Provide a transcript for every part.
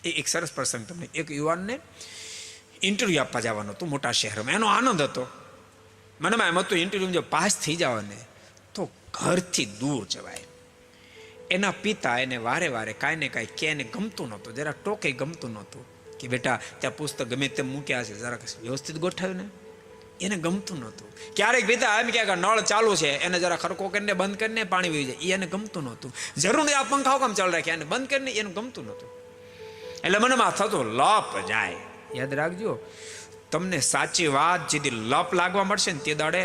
એ એક સરસ પ્રસંગ તમને. એક યુવાનને ઇન્ટરવ્યૂ આપવા જવાનું હતું મોટા શહેરમાં. એનો આનંદ હતો. મનમાં એમ હતું ઇન્ટરવ્યૂ જો પાસ થઈ જવાને તો ઘરથી દૂર જવાય. એના પિતા એને વારે વારે કાંઈ ને કાંઈ કે એને ગમતું નહોતું, જરા ટોકે ગમતું નહોતું કે બેટા ત્યાં પુસ્તક ગમે તેમ મૂક્યા છે, જરાક વ્યવસ્થિત ગોઠવ્યું ને. એને ગમતું નહોતું. ક્યારેક પિતા એમ કહે કે નળ ચાલુ છે એને જરા ખરકો કરીને બંધ કરીને પાણી વહી જાય, એ એને ગમતું નહોતું. જરૂર નહીં આ પંખાઓ કામ ચાલુ રાખ્યા, એને બંધ કરીને એને ગમતું નહોતું. એટલે મનમાં થતું લપ જાય. યાદ રાખજો, તમને સાચી વાત જેથી લપ લાગવા મળશે ને તે દાડે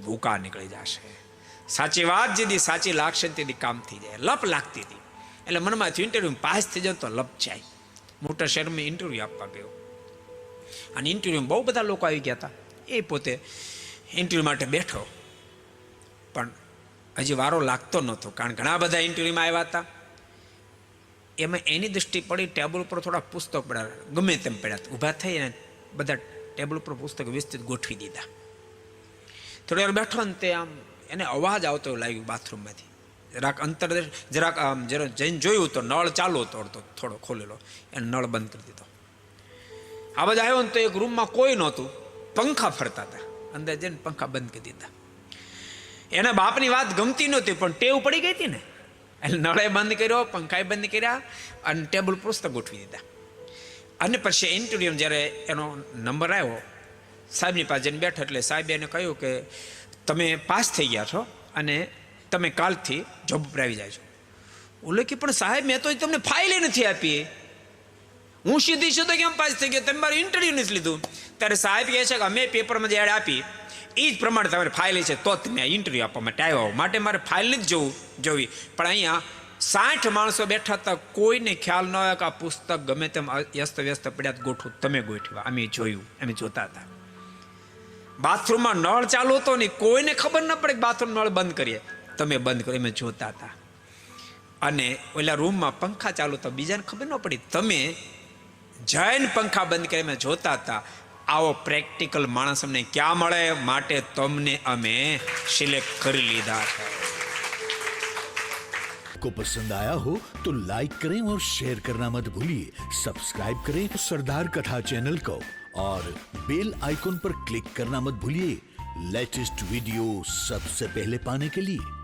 ભૂકા નીકળી જશે. સાચી વાત જેથી સાચી લાગશે ને તેથી કામ થઈ જાય. લપ લાગતી હતી એટલે મનમાં થયું ઇન્ટરવ્યુ પાસ થઈ જાય તો લપ જાય. મોટા શહેરમાં ઇન્ટરવ્યુ આપવા ગયો અને ઇન્ટરવ્યુમાં બહુ બધા લોકો આવી ગયા હતા. એ પોતે ઇન્ટરવ્યુ માટે બેઠો પણ હજી વારો લાગતો નહોતો, કારણ ઘણા બધા ઇન્ટરવ્યુમાં આવ્યા હતા. એમાં એની દૃષ્ટિ પડી ટેબલ ઉપર થોડા પુસ્તક પડ્યા, ગમે તેમ પડ્યા. ઊભા થઈ અને બધા ટેબલ ઉપર પુસ્તક વ્યવસ્થિત ગોઠવી દીધા. થોડી વાર બેઠો ને તે આમ એને અવાજ આવતો એવું લાગ્યું બાથરૂમમાંથી. જરાક અંતર જરાક આમ જરા જઈને જોયું તો નળ ચાલુ હતો, થોડો ખોલેલો. એને નળ બંધ કરી દીધો. અવાજ આવ્યો ને તો એક રૂમમાં કોઈ નહોતું, પંખા ફરતા હતા. અંદર જઈને પંખા બંધ કરી દીધા. એના બાપની વાત ગમતી નહોતી પણ ટેવ પડી ગઈ હતી ને, એટલે નળે બંધ કર્યો, પંખાએ બંધ કર્યા અને ટેબલ પુસ્તક ગોઠવી દીધા. અને પછી ઇન્ટરવ્યુ જ્યારે એનો નંબર આવ્યો, સાહેબની પાસે જઈને બેઠો એટલે સાહેબે એને કહ્યું કે તમે પાસ થઈ ગયા છો અને તમે કાલથી જોબ ઉપર આવી જાય છો. ઓલે કે પણ સાહેબ મેં તો તમને ફાઇલ નથી આપી, હું સીધી સીધો કેમ પાસ થઈ ગયો, તમે મારું ઇન્ટરવ્યુ નથી લીધું. ત્યારે સાહેબ કહે છે કે અમે પેપરમાં જે એડ આપી એ જ પ્રમાણે તમારી ફાઇલ છે તો તમે આ ઇન્ટરવ્યુ આપવા માટે આવ્યા હો, માટે મારે ફાઇલ નથી જોવી. પણ અહીંયા 60 માણસો બેઠા હતા, કોઈને ખ્યાલ ન આવ્યો કે આ પુસ્તક ગમે તેમ વ્યસ્ત વ્યસ્ત પડ્યા ગોઠવું, તમે ગોઠવા. અમે જોયું, અમે જોતા હતા. બાથરૂમમાં નળ ચાલુ હતો ને કોઈને ખબર ન પડે કે બાથરૂમ નળ બંધ કરીએ, તમે બંધ કરો, અમે જોતા હતા. અને ઓલા રૂમમાં પંખા ચાલુ તો બીજાને ખબર ન પડી, તમે જૈન પંખા બંધ કરી અમે જોતા હતા. આવો પ્રેક્ટિકલ માણસ અમને ક્યાં મળે, માટે તમને અમે સિલેક્ટ કરી લીધા છે. को पसंद आया हो तो लाइक करें और शेयर करना मत भूलिए. सब्सक्राइब करें सरदार कथा चैनल को और बेल आइकॉन पर क्लिक करना मत भूलिए लेटेस्ट वीडियो सबसे पहले पाने के लिए.